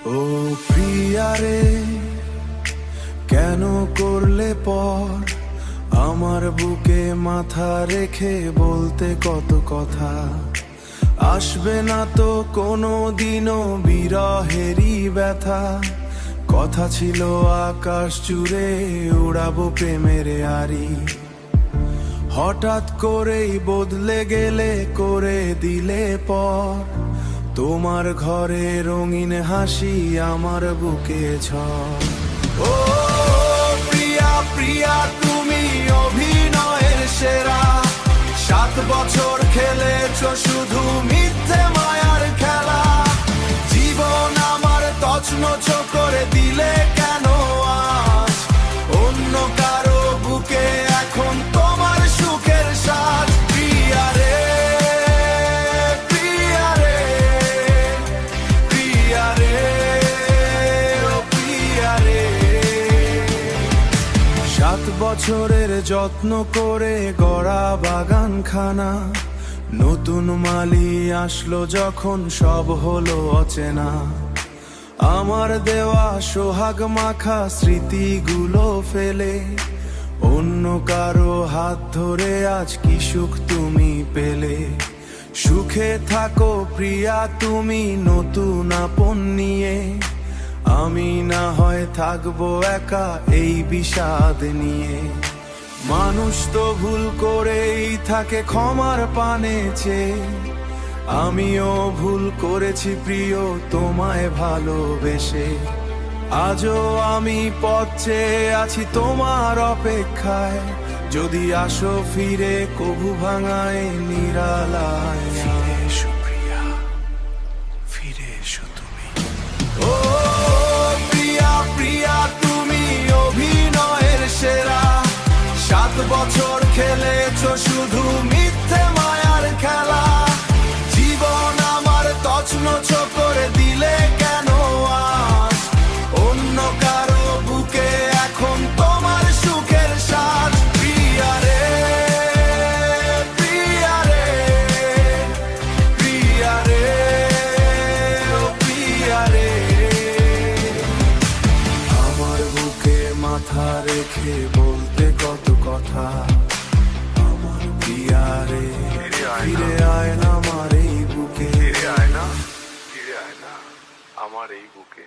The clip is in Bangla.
ও প্রিয়ারে, কেন করলে পর আমার বুকে মাথা রেখে বলতে কত কথা? আসবে না তো কোনো দিনও বিরহেরই ব্যথা। কথা ছিল আকাশ জুড়ে উড়াবো প্রেমের আরি, হঠাৎ করেই বদলে গেলে, করে দিলে পর। তোমার ঘরে রঙিন হাসি, আমার বুকে ঝড়। ও প্রিয়া প্রিয়া, তুমি অভিনয়ের সেরা। 7 বছর খেলেছো শুধু মিথ্যে মায়ার খেলা। জীবন আমার তছনছ করে দিলে কেন আজ? অন্য কারো বুকে এখন তোমার সুখের সাজ। প্রিয়া রে, প্রিয়া রে, প্রিয়া রে, ও প্রিয়া রে। 7 বছরের যত্ন করে গড়া বাগানখানা, নতুন মালি আসলো যখন সব হলো অচেনা। আমার দেওয়া সোহাগ মাখা স্মৃতিগুলো ফেলে অন্য কারো হাত ধরে আজ কি সুখ তুমি পেলে। সুখে থাকো প্রিয়া তুমি নতুন আপন নিয়ে, আমি না হয় থাকবো একা এই বিষাদ নিয়ে। মানুষ তো ভুল করেই থাকে ক্ষমার পানে চেয়ে, আমিও ভুল করেছি প্রিয় তোমায় ভালোবেসে। আজও আমি পথ চেয়ে আছি তোমার অপেক্ষায়, যদি আসো ফিরে কবু ভাঙায় নিরালায়। ফিরে এসো প্রিয়া, ফিরে এসো তুমি। ও প্রিয়া প্রিয়া, তুমি অভিনয়ের সেরা। 7 বছর খেলেছো শুধু মিথ্যে মায়ার খেলা। জীবন আমার তছনছ করে দিলে কেন আজ? অন্য কারো বুকে এখন তোমার সুখের সাজ। প্রিয়া রে, প্রিয়া রে, প্রিয়া রে, ও প্রিয়া রে। আমার বুকে মাথা রেখে বলতে কত কথা। আমার প্রিয়া রে, ফিরে আয় না আমার এই বুকে। ফিরে আয় না, ফিরে আয় না আমার এই বুকে।